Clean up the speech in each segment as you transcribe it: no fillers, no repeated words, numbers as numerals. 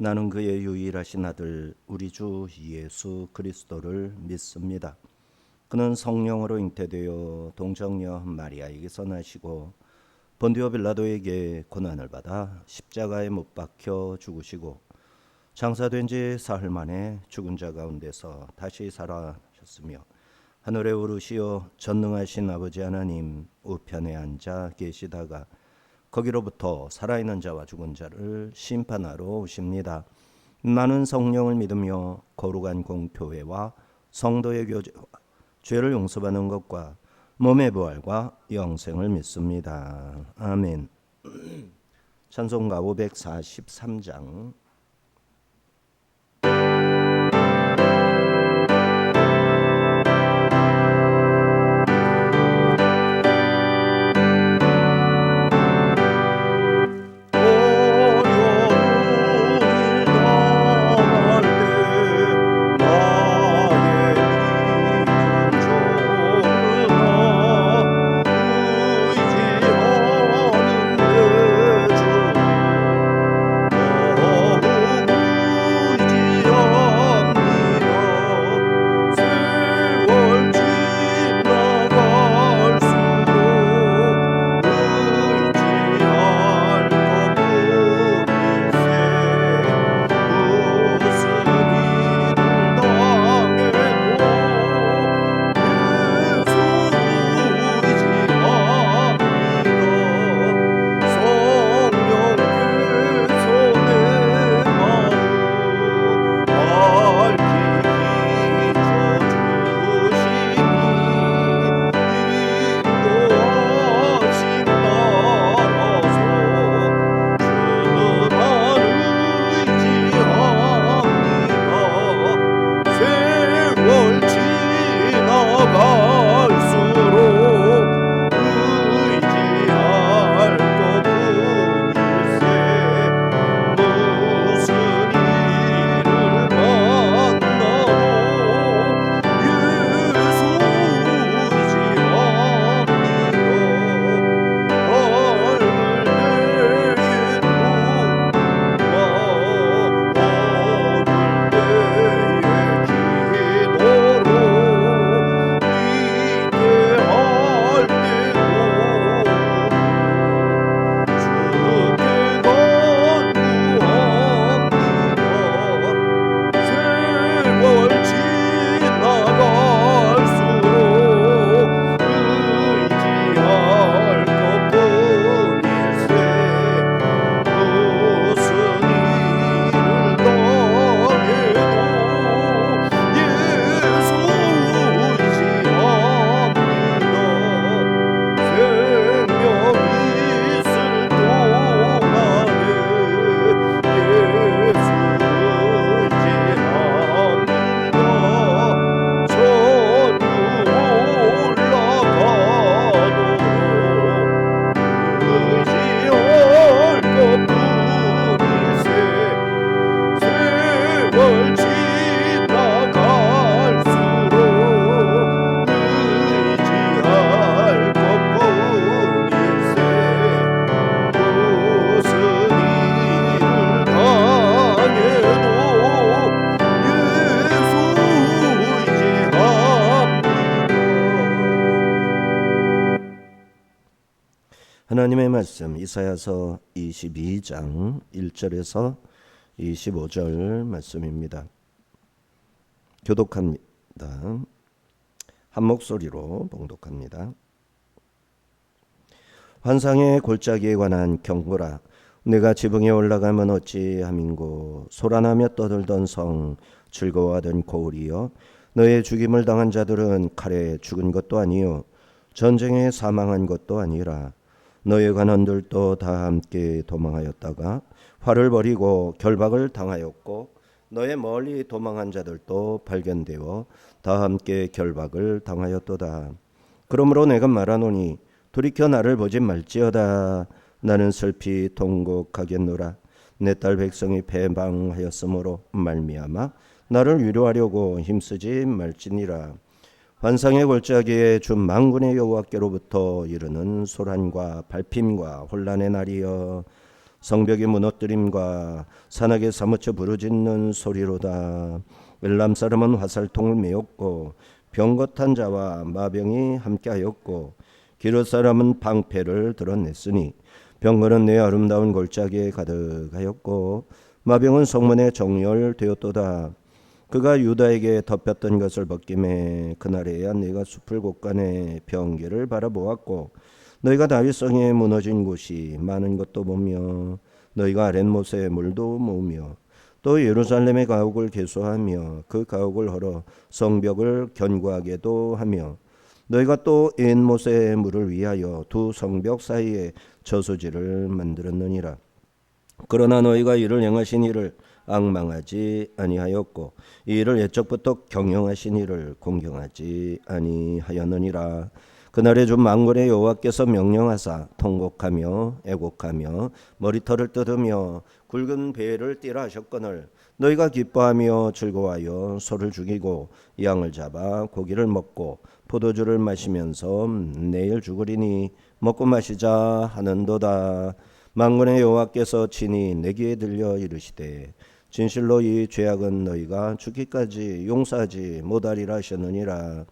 나는 그의 유일하신 아들 우리 주 예수 그리스도를 믿습니다. 그는 성령으로 잉태되어 동정녀 마리아에게서 나시고 본디오 빌라도에게 고난을 받아 십자가에 못 박혀 죽으시고 장사된 지 사흘 만에 죽은 자 가운데서 다시 살아나셨으며 하늘에 오르시어 전능하신 아버지 하나님 우편에 앉아 계시다가 거기로부터 살아있는 자와 죽은 자를 심판하러 오십니다. 나는 성령을 믿으며 거룩한 공교회와 성도의 교제와 죄를 용서받는 것과 몸의 부활과 영생을 믿습니다. 아멘. 찬송가 543장. 하나님의 말씀 이사야서 22장 1절에서 25절 말씀입니다. 교독합니다. 한 목소리로 봉독합니다. 환상의 골짜기에 관한 경고라. 내가 지붕에 올라가면 어찌함인고 소란하며 떠들던 성 즐거워하던 고을이여, 너의 죽임을 당한 자들은 칼에 죽은 것도 아니요 전쟁에 사망한 것도 아니라 너의 관원들도 다 함께 도망하였다가 활을 버리고 결박을 당하였고 너의 멀리 도망한 자들도 발견되어 다 함께 결박을 당하였도다. 그러므로 내가 말하노니 돌이켜 나를 보지 말지어다. 나는 슬피 통곡하겠노라. 내 딸 백성이 패망하였으므로 말미암아 나를 위로하려고 힘쓰지 말지니라. 환상의 골짜기에 주 만군의 여호와께로부터 이르는 소란과 발핌과 혼란의 날이여, 성벽이 무너뜨림과 산악에 사무쳐 부르짖는 소리로다. 엘람 사람은 화살통을 메었고 병거탄 자와 마병이 함께하였고 기르 사람은 방패를 드러냈으니 병거는 내 아름다운 골짜기에 가득하였고 마병은 성문에 정렬되었도다. 그가 유다에게 덮였던 것을 벗김에 그날에야 내가 숲을 곳간에 병기를 바라보았고 너희가 다윗성에 무너진 곳이 많은 것도 보며 너희가 아랫못에 물도 모으며 또 예루살렘의 가옥을 개수하며 그 가옥을 헐어 성벽을 견고하게도 하며 너희가 또 엔못의 물을 위하여 두 성벽 사이에 저수지를 만들었느니라. 그러나 너희가 이를 행하신 이를 앙망하지 아니하였고 이 일을 옛적부터 경영하신 이를 공경하지 아니하였느니라. 그날에 주 만군의 여호와께서 명령하사 통곡하며 애곡하며 머리털을 뜯으며 굵은 배를 띠라 하셨거늘 너희가 기뻐하며 즐거워하여 소를 죽이고 양을 잡아 고기를 먹고 포도주를 마시면서 내일 죽으리니 먹고 마시자 하는도다. 만군의 여호와께서 친히 내 귀에 들려 이르시되 진실로 이 죄악은 너희가 죽기까지 용서하지 못하리라 하셨느니라.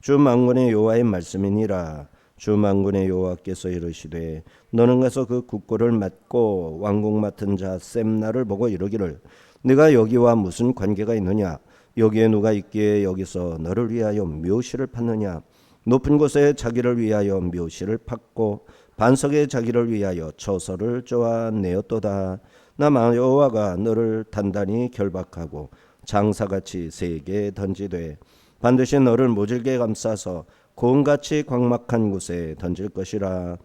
주 만군의 여호와의 말씀이니라. 주 만군의 여호와께서 이르시되 너는 가서 그 국고를 맡고 왕국 맡은 자 셈나를 보고 이르기를 네가 여기와 무슨 관계가 있느냐? 여기에 누가 있기에 여기서 너를 위하여 묘시를 팠느냐? 높은 곳에 자기를 위하여 묘시를 팠고 반석에 자기를 위하여 처소를 쪼아내었도다. 나 여호와가 너를 단단히 결박하고 장사같이 세게 던지되 반드시 너를 모질게 감싸서 고음같이 광막한 곳에 던질 것이라.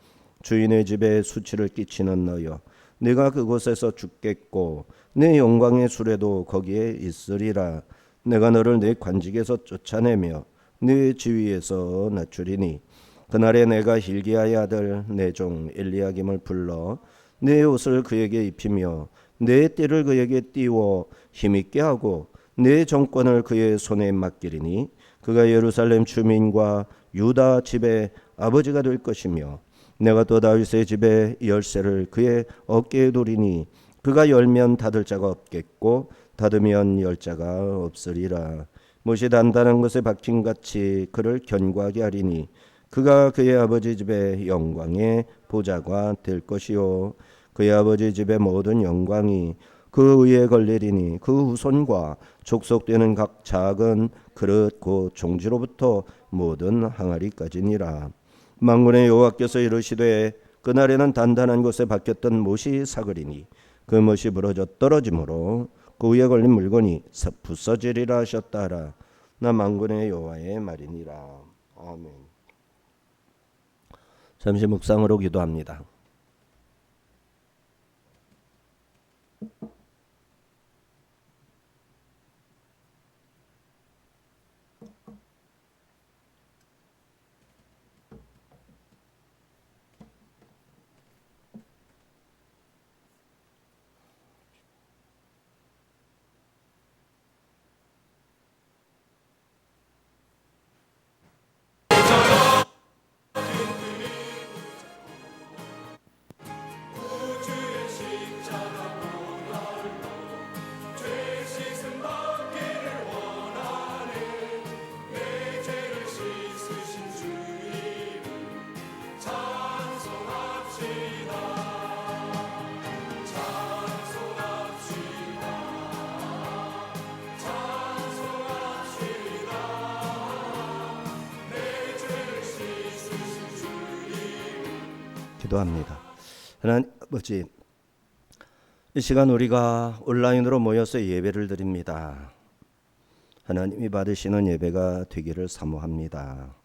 주인의 집에 수치를 끼치는 너여 네가 그곳에서 죽겠고 네 영광의 수레도 거기에 있으리라. 내가 너를 네 관직에서 쫓아내며 네 지위에서 낮추리니 그날에 내가 hil기야의 아들 내 종 엘리야김을 불러 내 옷을 그에게 입히며 내 띠를 그에게 띄워 힘있게 하고 내 정권을 그의 손에 맡기리니 그가 예루살렘 주민과 유다 집의 아버지가 될 것이며 내가 또 다윗의 집의 열쇠를 그의 어깨에 두리니 그가 열면 닫을 자가 없겠고 닫으면 열 자가 없으리라. 못이 단단한 것에 박힌같이 그를 견고하게 하리니 그가 그의 아버지 집의 영광의 보좌가 될 것이요 그의 아버지 집의 모든 영광이 그 위에 걸리리니 그 후손과 족속되는 각 작은 그릇 곧 종지로부터 모든 항아리까지니라. 만군의 여호와께서 이르시되 그날에는 단단한 곳에 박혔던 못이 사그리니 그 못이 부러져 떨어짐으로 그 위에 걸린 물건이 부서지리라 하셨다라. 나 만군의 여호와의 말이니라. 아멘. 잠시 묵상으로 기도합니다. 기도합니다. 하나님 아버지, 이 시간 우리가 온라인으로 모여서 예배를 드립니다. 하나님이 받으시는 예배가 되기를 사모합니다.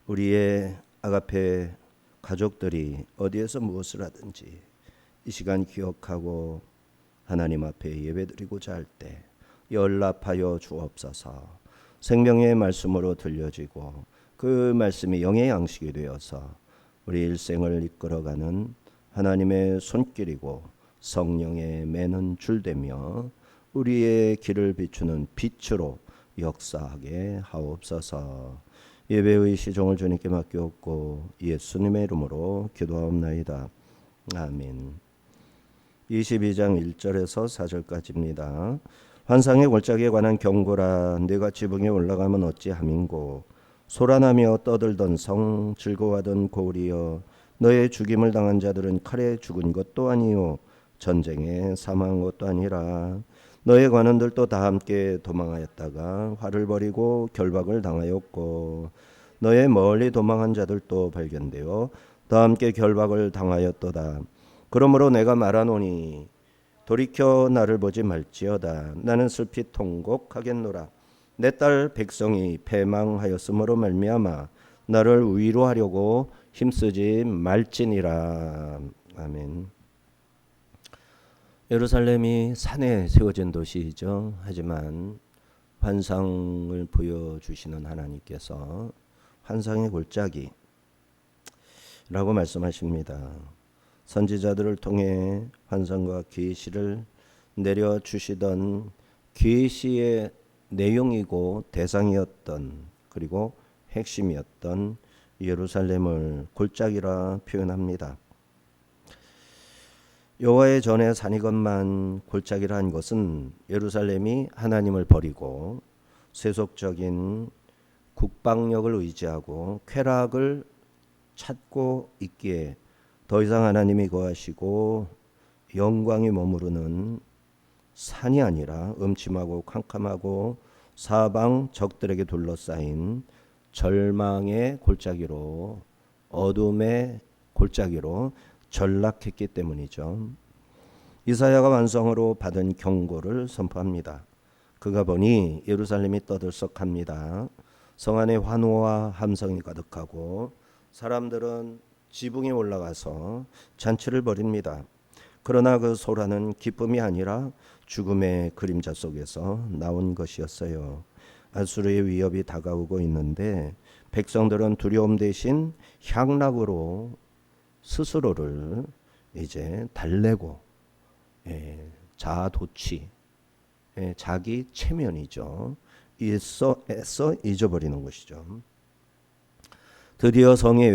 우리의 아가페 가족들이 어디에서 무엇을 하든지 이 시간 기억하고 하나님 앞에 예배드리고자 할 때 연락하여 주옵소서. 생명의 말씀으로 들려지고 그 말씀이 영의 양식이 되어서 우리 일생을 이끌어가는 하나님의 손길이고 성령의 매는 줄되며 우리의 길을 비추는 빛으로 역사하게 하옵소서. 예배의 시종을 주님께 맡겼고 예수님의 이름으로 기도하옵나이다. 아멘. 22장 1절에서 4절까지입니다. 환상의 골짜기에 관한 경고라. 네가 지붕에 올라가면 어찌함인고 소란하며 떠들던 성 즐거워하던 고울이여 너의 죽임을 당한 자들은 칼에 죽은 것도 아니요 전쟁에 사망한 것도 아니라 너의 관원들도 다 함께 도망하였다가 화를 벌이고 결박을 당하였고 너의 멀리 도망한 자들도 발견되어 다 함께 결박을 당하였도다. 그러므로 내가 말하노니 돌이켜 나를 보지 말지어다. 나는 슬피 통곡하겠노라. 내 딸 백성이 패망하였으므로 말미암아 나를 위로하려고 힘쓰지 말지니라. 아멘. 예루살렘이 산에 세워진 도시이죠. 하지만 환상을 보여주시는 하나님께서 환상의 골짜기라고 말씀하십니다. 선지자들을 통해 환상과 계시를 내려주시던 계시의 내용이고 대상이었던 그리고 핵심이었던 예루살렘을 골짜기라 표현합니다. 여호와의 전에 산이건만 골짜기라 한 것은 예루살렘이 하나님을 버리고 세속적인 국방력을 의지하고 쾌락을 찾고 있기에 더 이상 하나님이 거하시고 영광이 머무르는 산이 아니라 음침하고 캄캄하고 사방 적들에게 둘러싸인 절망의 골짜기로 어둠의 골짜기로 전락했기 때문이죠. 이사야가 완성으로 받은 경고를 선포합니다. 그가 보니 예루살렘이 떠들썩합니다. 성 안에 환호와 함성이 가득하고 사람들은 지붕에 올라가서 잔치를 벌입니다. 그러나 그 소라는 기쁨이 아니라 죽음의 그림자 속에서 나온 것이었어요. 아수르의 위협이 다가오고 있는데 백성들은 두려움 대신 향락으로 스스로를 이제 달래고 자아도취, 자기 체면이죠. 애써 잊어버리는 것이죠. 드디어 성에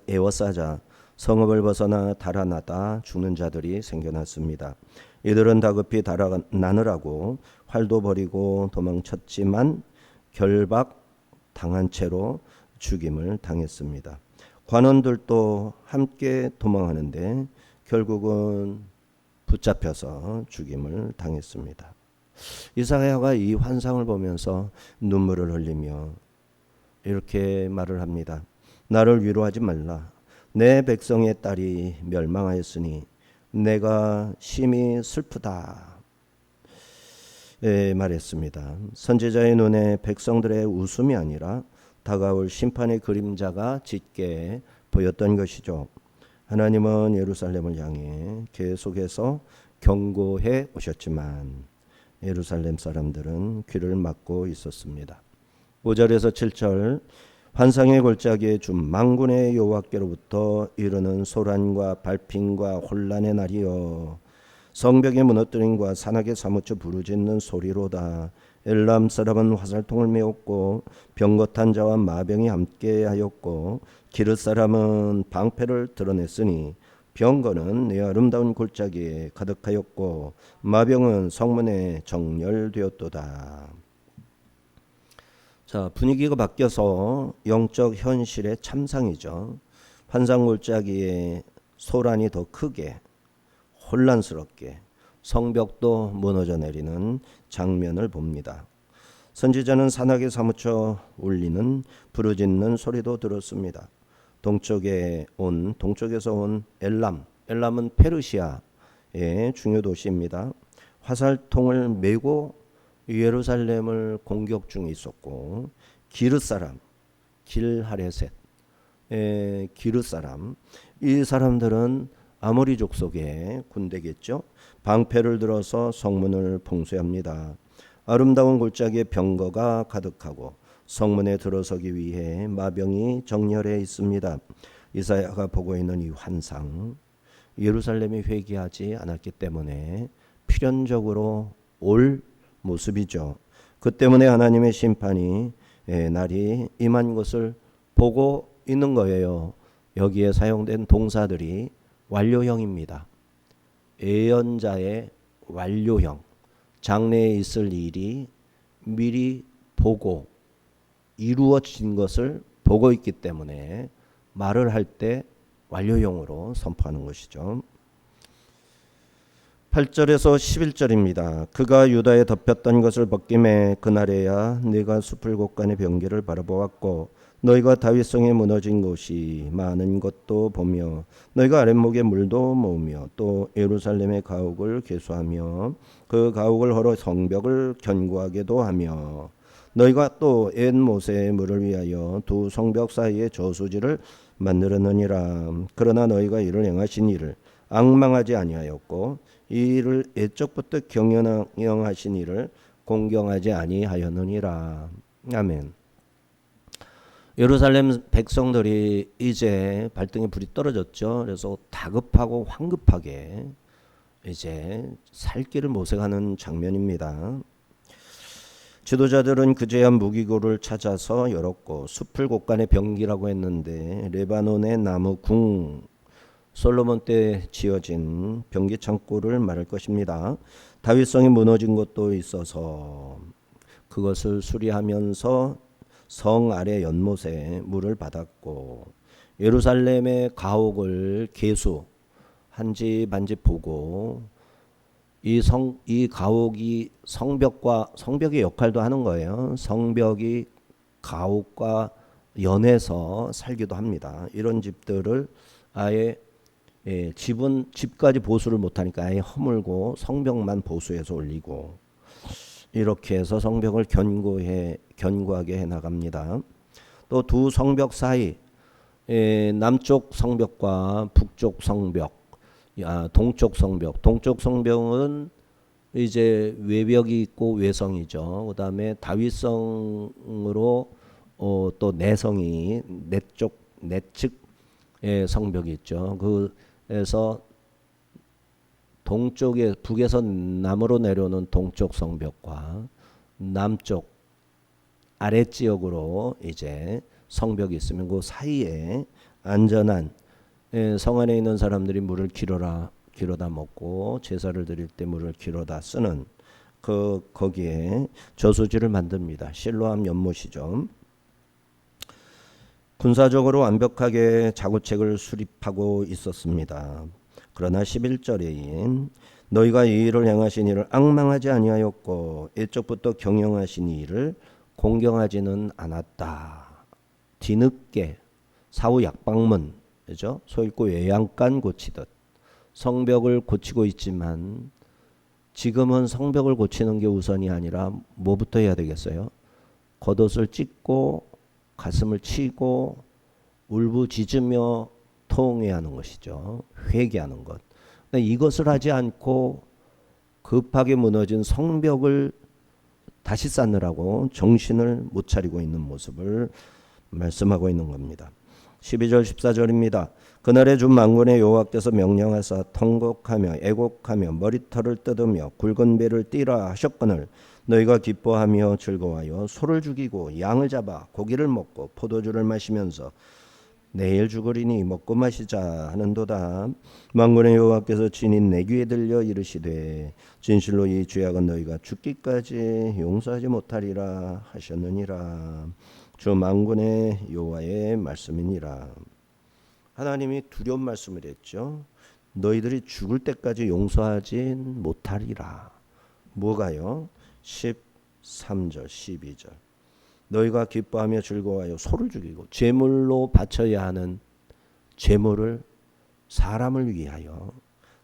에워싸자 성읍을 벗어나 달아나다 죽는 자들이 생겨났습니다. 이들은 다급히 달아나느라고 활도 버리고 도망쳤지만 결박 당한 채로 죽임을 당했습니다. 관원들도 함께 도망하는데 결국은 붙잡혀서 죽임을 당했습니다. 이사야가 이 환상을 보면서 눈물을 흘리며 이렇게 말을 합니다. 나를 위로하지 말라. 내 백성의 딸이 멸망하였으니 내가 심히 슬프다. 말했습니다. 선지자의 눈에 백성들의 웃음이 아니라 다가올 심판의 그림자가 짙게 보였던 것이죠. 하나님은 예루살렘을 향해 계속해서 경고해 오셨지만 예루살렘 사람들은 귀를 막고 있었습니다. 5절에서 7절 환상의 골짜기에 준 만군의 여호와께로부터 이르는 소란과 발핀과 혼란의 날이여 성벽의 무너뜨림과 산악에 사무쳐 부르짖는 소리로다. 엘람 사람은 화살통을 메웠고 병거탄 자와 마병이 함께하였고 기르 사람은 방패를 드러냈으니 병거는 내 아름다운 골짜기에 가득하였고 마병은 성문에 정렬되었도다. 자, 분위기가 바뀌어서 영적 현실의 참상이죠. 환상 골짜기에 소란이 더 크게 혼란스럽게 성벽도 무너져 내리는 장면을 봅니다. 선지자는 산악에 사무쳐 울리는 부르짖는 소리도 들었습니다. 동쪽에서 온 엘람은 페르시아의 중요 도시입니다. 화살통을 메고 예루살렘을 공격 중에 있었고 기르 사람, 길하레셋, 기르 사람, 이 사람들은 아모리 족속의 군대겠죠. 방패를 들어서 성문을 봉쇄합니다. 아름다운 골짜기에 병거가 가득하고 성문에 들어서기 위해 마병이 정렬해 있습니다. 이사야가 보고 있는 이 환상, 예루살렘이 회개하지 않았기 때문에 필연적으로 올 모습이죠. 그 때문에 하나님의 심판이 날이 임한 것을 보고 있는 거예요. 여기에 사용된 동사들이 완료형입니다. 예언자의 완료형, 장래에 있을 일이 미리 보고 이루어진 것을 보고 있기 때문에 말을 할 때 완료형으로 선포하는 것이죠. 8절에서 11절입니다. 그가 유다에 덮였던 것을 벗김에 그날에야 내가 숲을 곳간의 병기를 바라보았고 너희가 다윗성에 무너진 곳이 많은 것도 보며 너희가 아랫목에 물도 모으며 또 예루살렘의 가옥을 계수하며 그 가옥을 헐어 성벽을 견고하게도 하며 너희가 또 옛 모세의 물을 위하여 두 성벽 사이에 저수지를 만들었느니라. 그러나 너희가 이를 행하신 일을 앙망하지 아니하였고 이 일을 옛적부터 경영하신 이를 공경하지 아니하였느니라. 아멘. 예루살렘 백성들이 이제 발등에 불이 떨어졌죠. 그래서 다급하고 황급하게 이제 살 길을 모색하는 장면입니다. 지도자들은 그제야 무기고를 찾아서 열었고 숲을 곳간의 병기라고 했는데 레바논의 나무 궁 솔로몬 때 지어진 병기 창고를 말할 것입니다. 다윗성이 무너진 것도 있어서 그것을 수리하면서 성 아래 연못에 물을 받았고 예루살렘의 가옥을 계수 한 집 한 집 보고 이 가옥이 성벽의 역할도 하는 거예요. 성벽이 가옥과 연해서 살기도 합니다. 이런 집들을 아예 집까지 보수를 못하니까 아예 허물고 성벽만 보수해서 올리고 이렇게 해서 성벽을 견고하게 해나갑니다. 또 두 성벽 사이 남쪽 성벽과 북쪽 성벽, 동쪽 성벽은 이제 외벽이 있고 외성이죠. 그 다음에 다윗성으로 또 내성이 내측 성벽이 있죠. 그래서 동쪽에 북에서 남으로 내려오는 동쪽 성벽과 남쪽 아랫지역으로 이제 성벽이 있으면 그 사이에 안전한 성 안에 있는 사람들이 물을 길어다 먹고 제사를 드릴 때 물을 길어다 쓰는 거기에 저수지를 만듭니다. 실로암 연못이죠. 군사적으로 완벽하게 자구책을 수립하고 있었습니다. 그러나 11절에 너희가 이 일을 행하신 이를 앙망하지 아니하였고 옛적부터 경영하신 이 일을 공경하지는 않았다. 뒤늦게 사후 약방문, 그죠? 소 읽고 외양간 고치듯 성벽을 고치고 있지만 지금은 성벽을 고치는 게 우선이 아니라 뭐부터 해야 되겠어요? 겉옷을 찢고 가슴을 치고 울부짖으며 통회하는 것이죠. 회개하는 것. 이것을 하지 않고 급하게 무너진 성벽을 다시 쌓느라고 정신을 못 차리고 있는 모습을 말씀하고 있는 겁니다. 12절 14절입니다. 그날에 주 만군의 여호와께서 명령하사 통곡하며 애곡하며 머리털을 뜯으며 굵은 배를 띠라 하셨거늘 너희가 기뻐하며 즐거워하여 소를 죽이고 양을 잡아 고기를 먹고 포도주를 마시면서 내일 죽으리니 먹고 마시자 하는도다. 만군의 여호와께서 친히 내 귀에 들려 이르시되 진실로 이 죄악은 너희가 죽기까지 용서하지 못하리라 하셨느니라. 주 만군의 여호와의 말씀이니라. 하나님이 두려운 말씀을 했죠. 너희들이 죽을 때까지 용서하지 못하리라. 뭐가요? 13절 12절 너희가 기뻐하며 즐거워하여 소를 죽이고 제물로 바쳐야 하는 제물을 사람을 위하여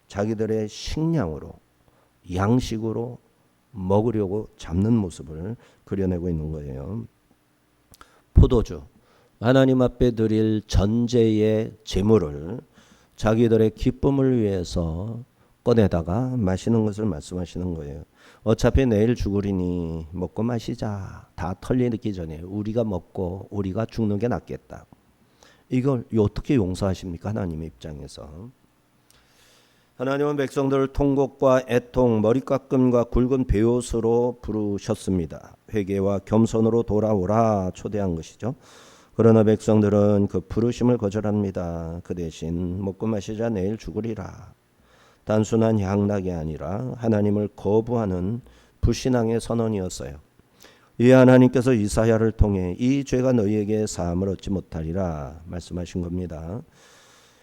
자기들의 식량으로 양식으로 먹으려고 잡는 모습을 그려내고 있는 거예요. 포도주, 하나님 앞에 드릴 전제의 제물을 자기들의 기쁨을 위해서 꺼내다가 마시는 것을 말씀하시는 거예요. 어차피 내일 죽으리니 먹고 마시자. 다 털리기 전에 우리가 먹고 우리가 죽는 게 낫겠다. 이걸 어떻게 용서하십니까? 하나님의 입장에서. 하나님은 백성들을 통곡과 애통, 머리깎음과 굵은 베옷으로 부르셨습니다. 회개와 겸손으로 돌아오라 초대한 것이죠. 그러나 백성들은 그 부르심을 거절합니다. 그 대신 먹고 마시자 내일 죽으리라. 단순한 향락이 아니라 하나님을 거부하는 불신앙의 선언이었어요. 이 하나님께서 이사야를 통해 이 죄가 너희에게 사함을 얻지 못하리라 말씀하신 겁니다.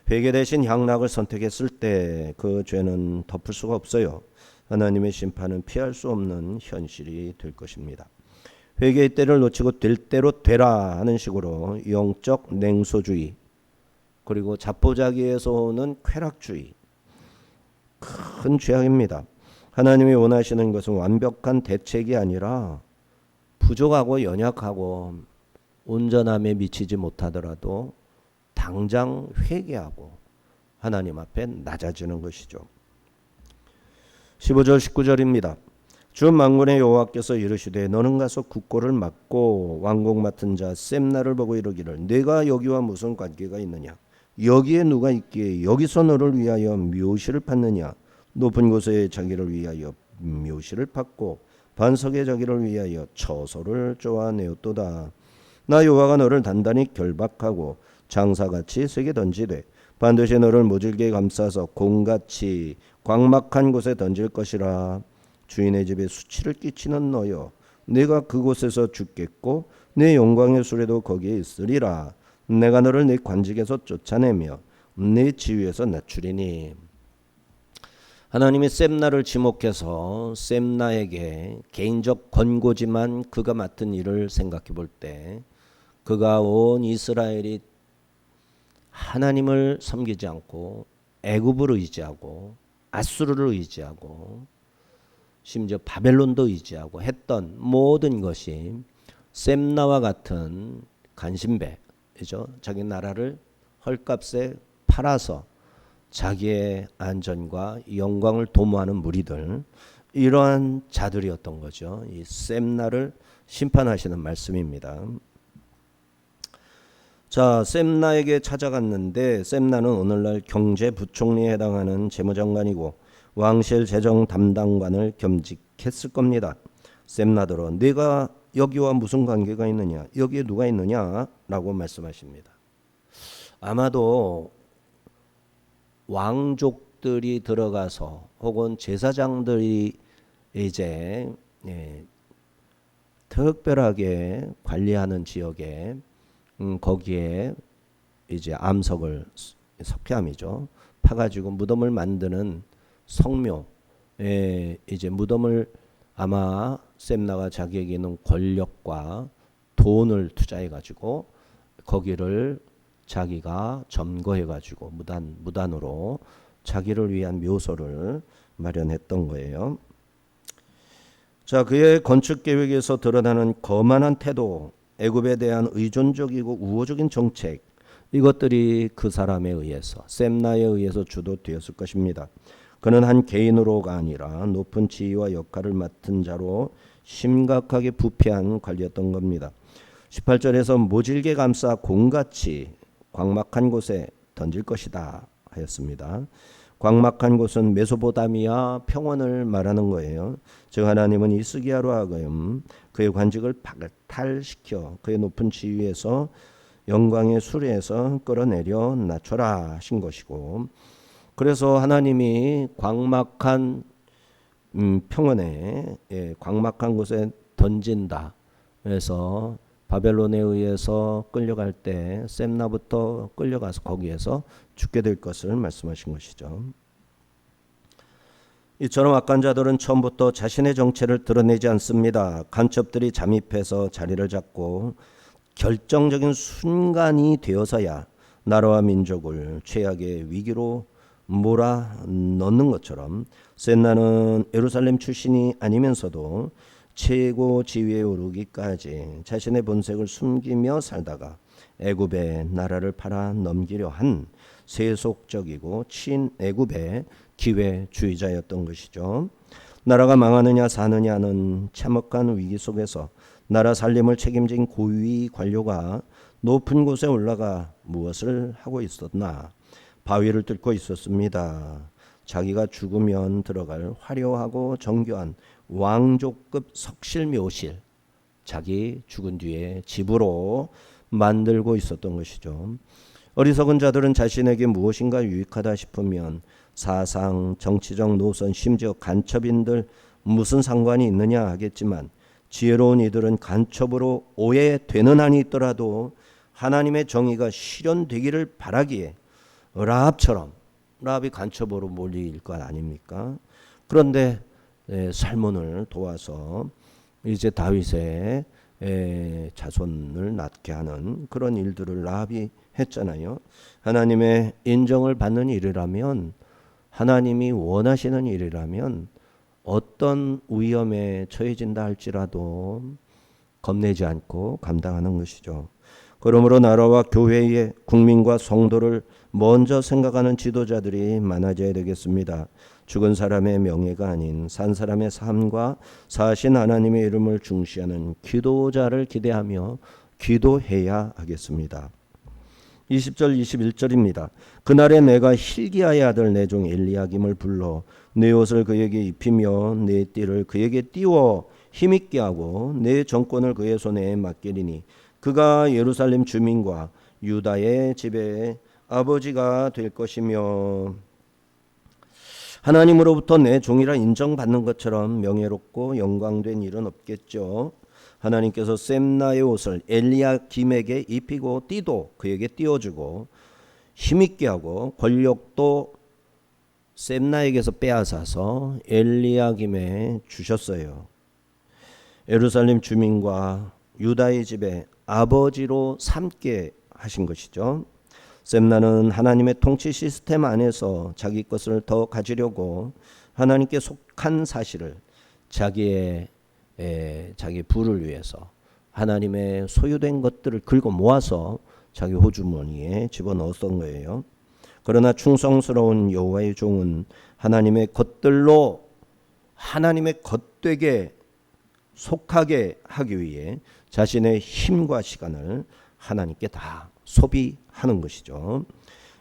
회개 대신 향락을 선택했을 때 그 죄는 덮을 수가 없어요. 하나님의 심판은 피할 수 없는 현실이 될 것입니다. 회개의 때를 놓치고 될 대로 되라 하는 식으로 영적 냉소주의, 그리고 자포자기에서 오는 쾌락주의, 큰 죄악입니다. 하나님이 원하시는 것은 완벽한 대책이 아니라 부족하고 연약하고 온전함에 미치지 못하더라도 당장 회개하고 하나님 앞에 낮아지는 것이죠. 15절 19절입니다. 주 만군의 여호와께서 이르시되 너는 가서 국고를 맡고 왕국 맡은 자 셈나를 보고 이르기를 내가 여기와 무슨 관계가 있느냐, 여기에 누가 있기에 여기서 너를 위하여 묘시를 팠느냐, 높은 곳에 자기를 위하여 묘시를 팠고 반석에 자기를 위하여 처소를 쪼아내었도다. 나 여호와가 너를 단단히 결박하고 장사같이 세게 던지되 반드시 너를 모질게 감싸서 공같이 광막한 곳에 던질 것이라. 주인의 집에 수치를 끼치는 너여, 내가 그곳에서 죽겠고 내 영광의 수레도 거기에 있으리라. 내가 너를 내 관직에서 쫓아내며 내 지위에서 낮추리니. 하나님이 셈나를 지목해서 셈나에게 개인적 권고지만 그가 맡은 일을 생각해 볼 때 그가 온 이스라엘이 하나님을 섬기지 않고 애굽을 의지하고 아수르를 의지하고 심지어 바벨론도 의지하고 했던 모든 것이 셈나와 같은 간신배죠. 자기 나라를 헐값에 팔아서 자기의 안전과 영광을 도모하는 무리들, 이러한 자들이었던 거죠. 이 셈나를 심판하시는 말씀입니다. 자, 셈나에게 찾아갔는데 셈나는 오늘날 경제부총리에 해당하는 재무장관이고 왕실 재정 담당관을 겸직했을 겁니다. 셈나더러 네가 여기와 무슨 관계가 있느냐, 여기에 누가 있느냐 라고 말씀하십니다. 아마도 왕족들이 들어가서 혹은 제사장들이 이제 특별하게 관리하는 지역에 거기에 이제 암석을, 석회암이죠, 파가지고 무덤을 만드는 성묘에 이제 무덤을 아마 셈나가 자기에게 있는 권력과 돈을 투자해 가지고 거기를 자기가 점거해 가지고 무단으로 자기를 위한 묘소를 마련했던 거예요. 자, 그의 건축 계획에서 드러나는 거만한 태도, 애굽에 대한 의존적이고 우호적인 정책, 이것들이 그 사람에 의해서, 셈나에 의해서 주도되었을 것입니다. 그는 한 개인으로가 아니라 높은 지위와 역할을 맡은 자로 심각하게 부패한 관리였던 겁니다. 18절에서 모질게 감싸 공같이 광막한 곳에 던질 것이다 하였습니다. 광막한 곳은 메소포타미아 평원을 말하는 거예요. 즉 하나님은 이스기야로 하여금 그의 관직을 박탈시켜 그의 높은 지위에서 영광의 수레에서 끌어내려 낮춰라 하신 것이고, 그래서 하나님이 광막한 평원에, 광막한 곳에 던진다. 그래서 바벨론에 의해서 끌려갈 때 셈나부터 끌려가서 거기에서 죽게 될 것을 말씀하신 것이죠. 이처럼 악한 자들은 처음부터 자신의 정체를 드러내지 않습니다. 간첩들이 잠입해서 자리를 잡고 결정적인 순간이 되어서야 나라와 민족을 최악의 위기로 몰아넣는 것처럼 셈나는 예루살렘 출신이 아니면서도 최고 지위에 오르기까지 자신의 본색을 숨기며 살다가 애굽의 나라를 팔아 넘기려 한 세속적이고 친애굽의 기회주의자였던 것이죠. 나라가 망하느냐 사느냐는 참혹한 위기 속에서 나라 살림을 책임진 고위 관료가 높은 곳에 올라가 무엇을 하고 있었나? 바위를 뚫고 있었습니다. 자기가 죽으면 들어갈 화려하고 정교한 왕족급 석실묘실, 자기 죽은 뒤에 집으로 만들고 있었던 것이죠. 어리석은 자들은 자신에게 무엇인가 유익하다 싶으면 사상, 정치적 노선, 심지어 간첩인들 무슨 상관이 있느냐 하겠지만 지혜로운 이들은 간첩으로 오해되는 한이 있더라도 하나님의 정의가 실현되기를 바라기에 라합이 간첩으로 몰릴 것 아닙니까? 그런데 살몬을 도와서 이제 다윗의 자손을 낳게 하는 그런 일들을 라합이 했잖아요. 하나님의 인정을 받는 일이라면, 하나님이 원하시는 일이라면 어떤 위험에 처해진다 할지라도 겁내지 않고 감당하는 것이죠. 그러므로 나라와 교회의 국민과 성도를 먼저 생각하는 지도자들이 많아져야 되겠습니다. 죽은 사람의 명예가 아닌 산 사람의 삶과 사신 하나님의 이름을 중시하는 기도자를 기대하며 기도해야 하겠습니다. 20절 21절입니다. 그날에 내가 hil기야의 아들 내 종 엘리야김을 불러 내 옷을 그에게 입히며 내 띠를 그에게 띄워 힘있게 하고 내 정권을 그의 손에 맡기리니 그가 예루살렘 주민과 유다의 집의 아버지가 될 것이며, 하나님으로부터 내 종이라 인정받는 것처럼 명예롭고 영광된 일은 없겠죠. 하나님께서 셈나의 옷을 엘리야김에게 입히고 띠도 그에게 띄워주고 힘있게 하고 권력도 셈나에게서 빼앗아서 엘리야김에 주셨어요. 예루살렘 주민과 유다의 집에 아버지로 삼게 하신 것이죠. 셈나는 하나님의 통치 시스템 안에서 자기 것을 더 가지려고 하나님께 속한 사실을 자기 부를 위해서 하나님의 소유된 것들을 긁어 모아서 자기 호주머니에 집어넣었던 거예요. 그러나 충성스러운 여호와의 종은 하나님의 것들로 하나님의 것되게 속하게 하기 위해 자신의 힘과 시간을 하나님께 다 소비하는 것이죠.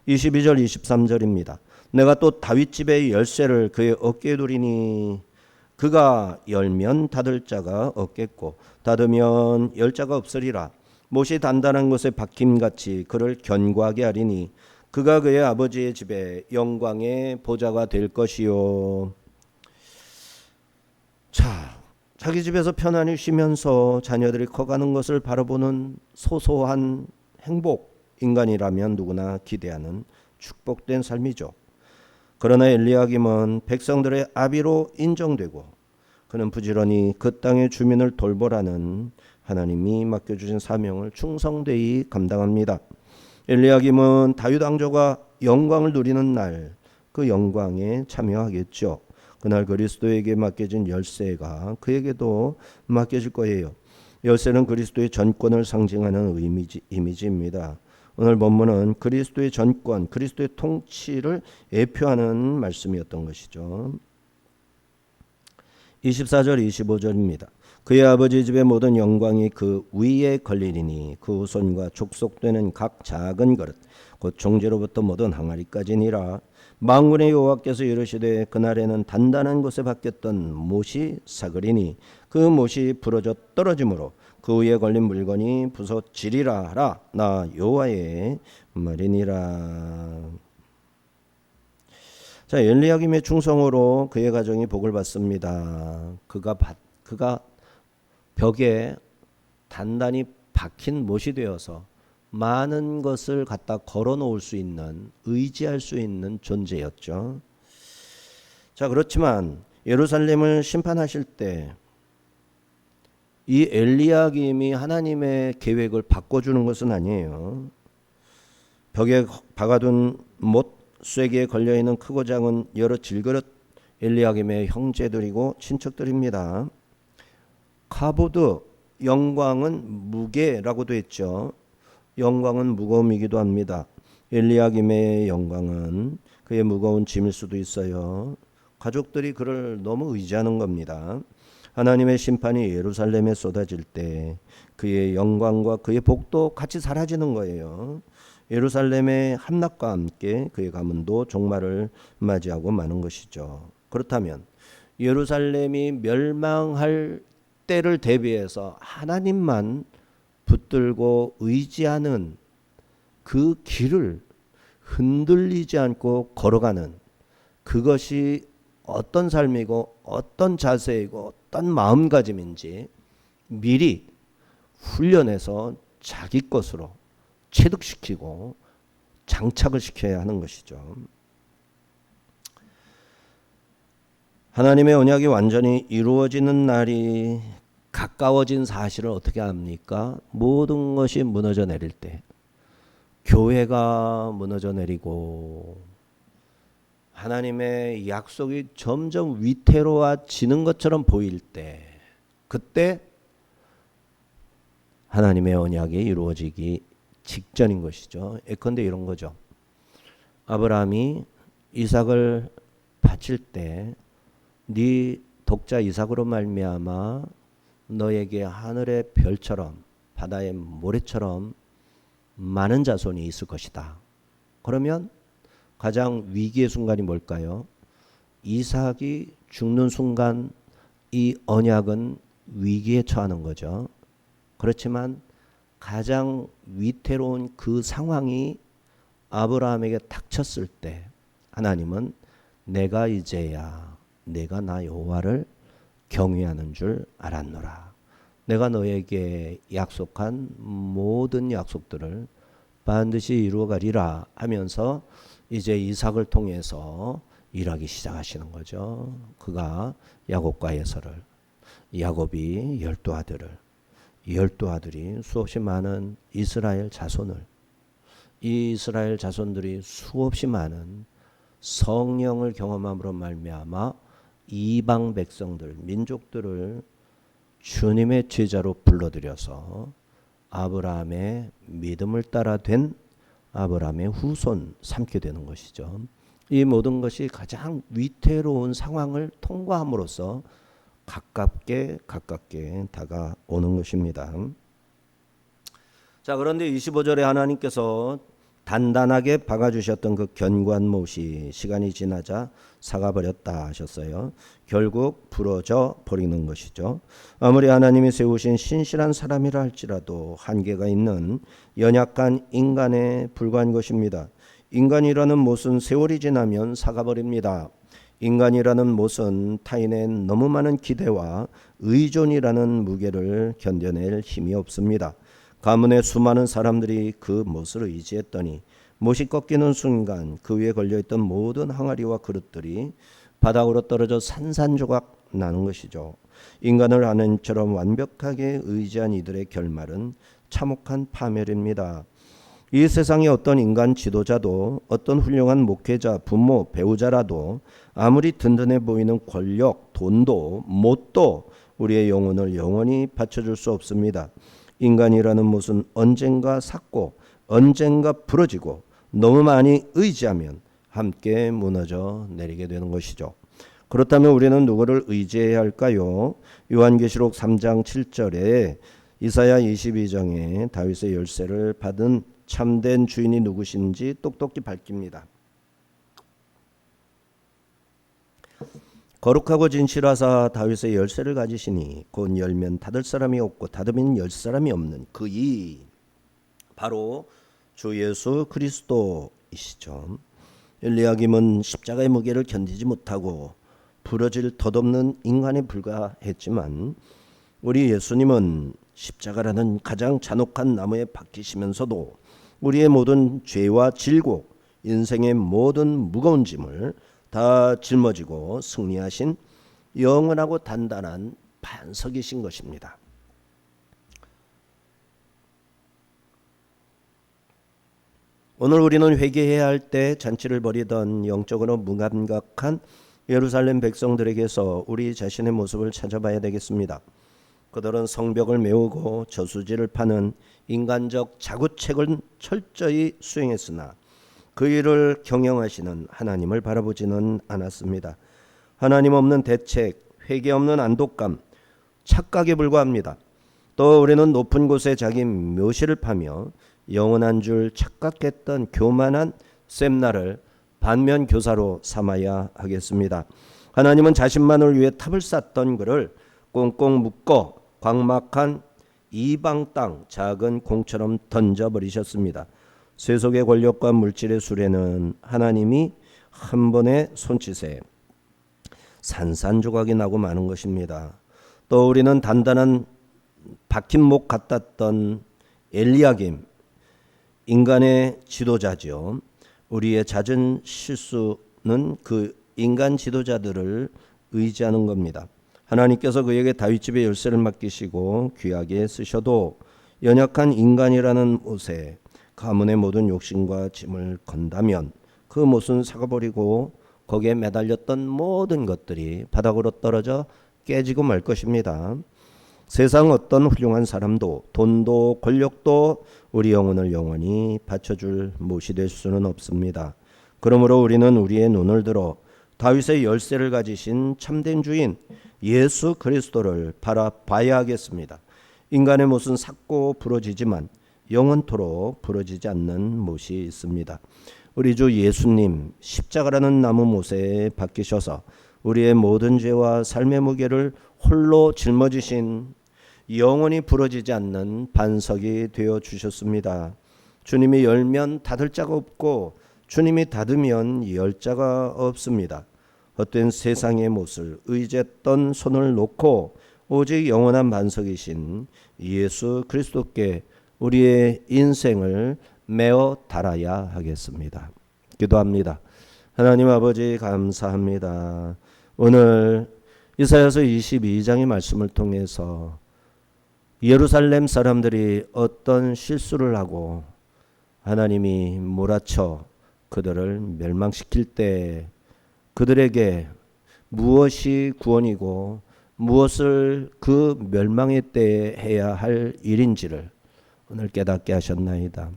22절 23절입니다. 내가 또 다윗 집의 열쇠를 그의 어깨에 두리니 그가 열면 닫을 자가 없겠고 닫으면 열 자가 없으리라. 못이 단단한 곳에 박힘같이 그를 견고하게 하리니 그가 그의 아버지의 집에 영광의 보좌가 될 것이요. 자, 자기 집에서 편안히 쉬면서 자녀들이 커가는 것을 바라보는 소소한 행복, 인간이라면 누구나 기대하는 축복된 삶이죠. 그러나 엘리야김은 백성들의 아비로 인정되고 그는 부지런히 그 땅의 주민을 돌보라는 하나님이 맡겨주신 사명을 충성되이 감당합니다. 엘리야김은 다윗 왕조가 영광을 누리는 날 그 영광에 참여하겠죠. 그날 그리스도에게 맡겨진 열쇠가 그에게도 맡겨질 거예요. 열쇠는 그리스도의 전권을 상징하는 이미지입니다. 오늘 본문은 그리스도의 전권, 그리스도의 통치를 예표하는 말씀이었던 것이죠. 24절 25절입니다. 그의 아버지 집의 모든 영광이 그 위에 걸리리니 그 후손과 족속되는 각 작은 그릇 곧 종제로부터 모든 항아리까지니라. 만군의 여호와께서 이르시되 그날에는 단단한 곳에 박혔던 못이 사그리니 그 못이 부러져 떨어지므로 그 위에 걸린 물건이 부서지리라 하라. 나 여호와의 말이니라. 자, 엘리야김의 충성으로 그의 가정이 복을 받습니다. 그가 벽에 단단히 박힌 못이 되어서 많은 것을 갖다 걸어 놓을 수 있는, 의지할 수 있는 존재였죠. 자, 그렇지만 예루살렘을 심판하실 때 이 엘리야김이 하나님의 계획을 바꿔주는 것은 아니에요. 벽에 박아둔 못 쇠기에 걸려있는 크고 작은 여러 질그릇 엘리야김의 형제들이고 친척들입니다. 카보드, 영광은 무게라고도 했죠. 영광은 무거움이기도 합니다. 엘리야김의 영광은 그의 무거운 짐일 수도 있어요. 가족들이 그를 너무 의지하는 겁니다. 하나님의 심판이 예루살렘에 쏟아질 때 그의 영광과 그의 복도 같이 사라지는 거예요. 예루살렘의 함락과 함께 그의 가문도 종말을 맞이하고 마는 것이죠. 그렇다면 예루살렘이 멸망할 때를 대비해서 하나님만 붙들고 의지하는 그 길을 흔들리지 않고 걸어가는 그것이 어떤 삶이고 어떤 자세이고 어떤 마음가짐인지 미리 훈련해서 자기 것으로 체득시키고 장착을 시켜야 하는 것이죠. 하나님의 언약이 완전히 이루어지는 날이 가까워진 사실을 어떻게 압니까? 모든 것이 무너져 내릴 때, 교회가 무너져 내리고 하나님의 약속이 점점 위태로워지는 것처럼 보일 때, 그때 하나님의 언약이 이루어지기 직전인 것이죠. 예컨대 이런 거죠. 아브라함이 이삭을 바칠 때 네 독자 이삭으로 말미암아 너에게 하늘의 별처럼 바다의 모래처럼 많은 자손이 있을 것이다. 그러면 가장 위기의 순간이 뭘까요? 이삭이 죽는 순간 이 언약은 위기에 처하는 거죠. 그렇지만 가장 위태로운 그 상황이 아브라함에게 닥쳤을 때 하나님은 내가 이제야 내가 나 여호와를 경외하는 줄 알았노라. 내가 너에게 약속한 모든 약속들을 반드시 이루어가리라 하면서 이제 이삭을 통해서 일하기 시작하시는 거죠. 그가 야곱과 에서를, 야곱이 12아들을, 12아들이 수없이 많은 이스라엘 자손을, 이 이스라엘 자손들이 수없이 많은 성령을 경험함으로 말미암아 이방 백성들, 민족들을 주님의 제자로 불러들여서 아브라함의 믿음을 따라 된 아브라함의 후손 삼게 되는 것이죠. 이 모든 것이 가장 위태로운 상황을 통과함으로써 가깝게 다가오는 것입니다. 자, 그런데 25절에 하나님께서 단단하게 박아주셨던 그 견고한 못이 시간이 지나자 삭아버렸다 하셨어요. 결국 부러져 버리는 것이죠. 아무리 하나님이 세우신 신실한 사람이라 할지라도 한계가 있는 연약한 인간에 불과한 것입니다. 인간이라는 못은 세월이 지나면 삭아버립니다. 인간이라는 못은 타인의 너무 많은 기대와 의존이라는 무게를 견뎌낼 힘이 없습니다. 가문의 수많은 사람들이 그 못을 의지했더니 못이 꺾이는 순간 그 위에 걸려있던 모든 항아리와 그릇들이 바닥으로 떨어져 산산조각 나는 것이죠. 인간을 하나님처럼 완벽하게 의지한 이들의 결말은 참혹한 파멸입니다. 이 세상의 어떤 인간 지도자도 어떤 훌륭한 목회자, 부모, 배우자라도 아무리 든든해 보이는 권력, 돈도, 못도 우리의 영혼을 영원히 받쳐줄 수 없습니다. 인간이라는 못은 언젠가 삭고 언젠가 부러지고 너무 많이 의지하면 함께 무너져 내리게 되는 것이죠. 그렇다면 우리는 누구를 의지해야 할까요? 요한계시록 3장 7절에 이사야 22장에 다윗의 열쇠를 받은 참된 주인이 누구신지 똑똑히 밝힙니다. 거룩하고 진실하사 다윗의 열쇠를 가지시니 곧 열면 닫을 사람이 없고 닫으면 열 사람이 없는 그이 바로 주 예수 그리스도이시죠. 엘리야김은 십자가의 무게를 견디지 못하고 부러질 덧없는 인간에 불과했지만 우리 예수님은 십자가라는 가장 잔혹한 나무에 박히시면서도 우리의 모든 죄와 질곡, 인생의 모든 무거운 짐을 다 짊어지고 승리하신 영원하고 단단한 반석이신 것입니다. 오늘 우리는 회개해야 할 때 잔치를 벌이던 영적으로 무감각한 예루살렘 백성들에게서 우리 자신의 모습을 찾아봐야 되겠습니다. 그들은 성벽을 메우고 저수지를 파는 인간적 자구책을 철저히 수행했으나 그 일을 경영하시는 하나님을 바라보지는 않았습니다. 하나님 없는 대책, 회개 없는 안독감, 착각에 불과합니다. 또 우리는 높은 곳에 자기 묘실을 파며 영원한 줄 착각했던 교만한 셈나를 반면 교사로 삼아야 하겠습니다. 하나님은 자신만을 위해 탑을 쌓던 그를 꽁꽁 묶어 광막한 이방 땅 작은 공처럼 던져버리셨습니다. 세속의 권력과 물질의 수레는 하나님이 한 번의 손짓에 산산조각이 나고 마는 것입니다. 또 우리는 단단한 박힌 목 같았던 엘리야김, 인간의 지도자죠. 우리의 잦은 실수는 그 인간 지도자들을 의지하는 겁니다. 하나님께서 그에게 다윗집의 열쇠를 맡기시고 귀하게 쓰셔도 연약한 인간이라는 못에 가문의 모든 욕심과 짐을 건다면 그 못은 사가버리고 거기에 매달렸던 모든 것들이 바닥으로 떨어져 깨지고 말 것입니다. 세상 어떤 훌륭한 사람도 돈도 권력도 우리 영혼을 영원히 받쳐줄 못이 될 수는 없습니다. 그러므로 우리는 우리의 눈을 들어 다윗의 열쇠를 가지신 참된 주인 예수 그리스도를 바라봐야 하겠습니다. 인간의 못은 삭고 부러지지만 영원토록 부러지지 않는 못이 있습니다. 우리 주 예수님 십자가라는 나무 못에 박히셔서 우리의 모든 죄와 삶의 무게를 홀로 짊어지신 영원히 부러지지 않는 반석이 되어 주셨습니다. 주님이 열면 닫을 자가 없고 주님이 닫으면 열 자가 없습니다. 헛된 세상의 못을 의지했던 손을 놓고 오직 영원한 반석이신 예수 그리스도께 우리의 인생을 메어 달아야 하겠습니다. 기도합니다. 하나님 아버지 감사합니다. 오늘 이사야서 22장의 말씀을 통해서 예루살렘 사람들이 어떤 실수를 하고 하나님이 몰아쳐 그들을 멸망시킬 때 그들에게 무엇이 구원이고 무엇을 그 멸망의 때에 해야 할 일인지를 오늘 깨닫게 하셨나이다.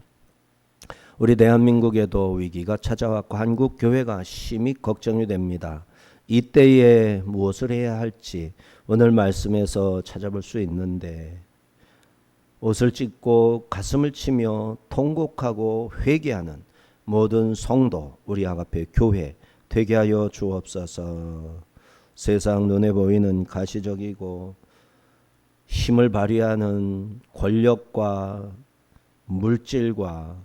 우리 대한민국에도 위기가 찾아왔고 한국 교회가 심히 걱정이 됩니다. 이때에 무엇을 해야 할지 오늘 말씀에서 찾아볼 수 있는데 옷을 찢고 가슴을 치며 통곡하고 회개하는 모든 성도 우리 아가페 교회 되게 하여 주옵소서. 세상 눈에 보이는 가시적이고 힘을 발휘하는 권력과 물질과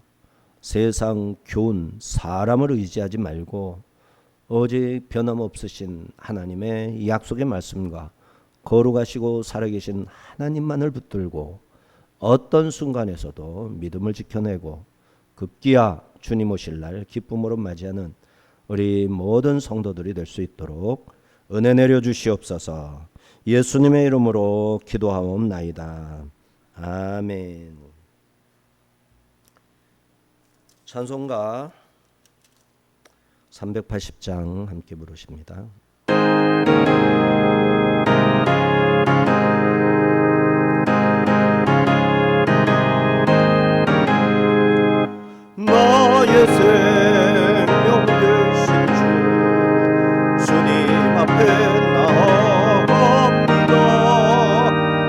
세상 교훈, 사람을 의지하지 말고 오직 변함없으신 하나님의 약속의 말씀과 거룩하시고 살아계신 하나님만을 붙들고 어떤 순간에서도 믿음을 지켜내고 급기야 주님 오실 날 기쁨으로 맞이하는 우리 모든 성도들이 될 수 있도록 은혜 내려 주시옵소서. 예수님의 이름으로 기도하옵나이다. 아멘. 찬송가 380장 함께 부르십니다. 나의 생명 되신 주 주님 앞에 나아갑니다.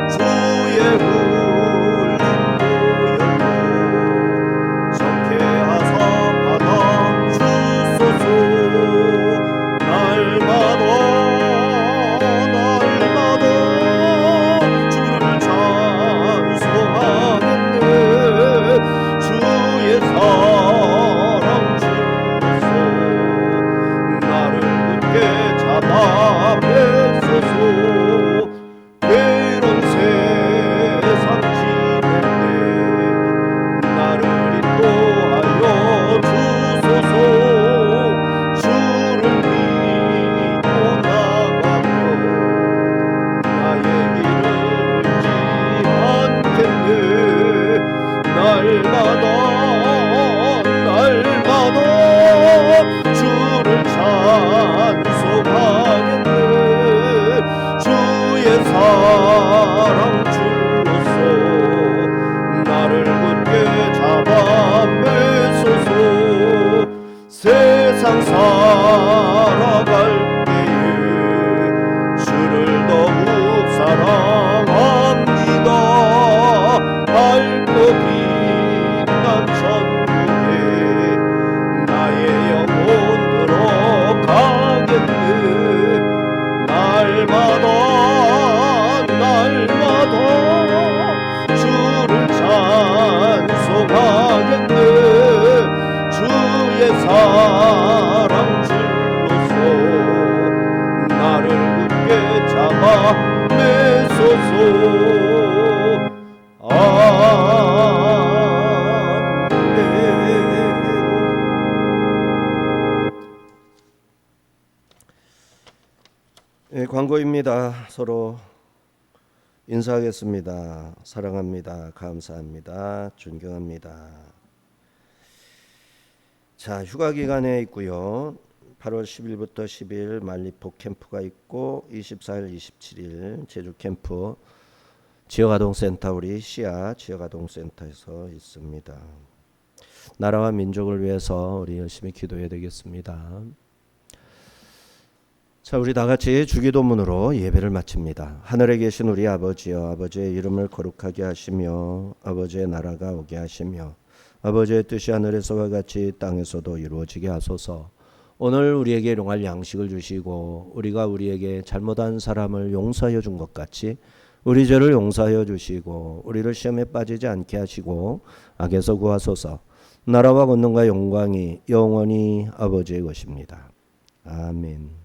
주의 울림 보혈로 정케 하사 받아 주소서. 날마다 주를 찬송하겠네. 주의 사랑 주소서. 나를 굳게 잡아 뺏소서. 괴로운 세상 지낼 때 나를 인도하여 주소서. 주를 믿고 나가며 나의 길을 잃지 않겠네. 날마다 주를 찬송하겠네. 주의 사랑 줄로서 나를 굳게 잡아 매소서. 세상 살아갈 때에 주를 더욱 사랑합니다. 밝고 빛난 천국에 나의 영혼 들어가겠네. 날마다 광고입니다. 서로 인사하겠습니다. 사랑합니다. 감사합니다. 존경합니다. 자, 휴가 기간에 있고요. 8월 10일부터 10일 말리포 캠프가 있고 24일, 27일 제주 캠프 지역아동센터 우리 시아 지역아동센터에서 있습니다. 나라와 민족을 위해서 우리 열심히 기도해야 되겠습니다. 자, 우리 다 같이 주기도문으로 예배를 마칩니다. 하늘에 계신 우리 아버지여, 아버지의 이름을 거룩하게 하시며 아버지의 나라가 오게 하시며 아버지의 뜻이 하늘에서와 같이 땅에서도 이루어지게 하소서. 오늘 우리에게 일용할 양식을 주시고 우리가 우리에게 잘못한 사람을 용서하여 준 것 같이 우리 죄를 용서하여 주시고 우리를 시험에 빠지지 않게 하시고 악에서 구하소서. 나라와 권능과 영광이 영원히 아버지의 것입니다. 아멘.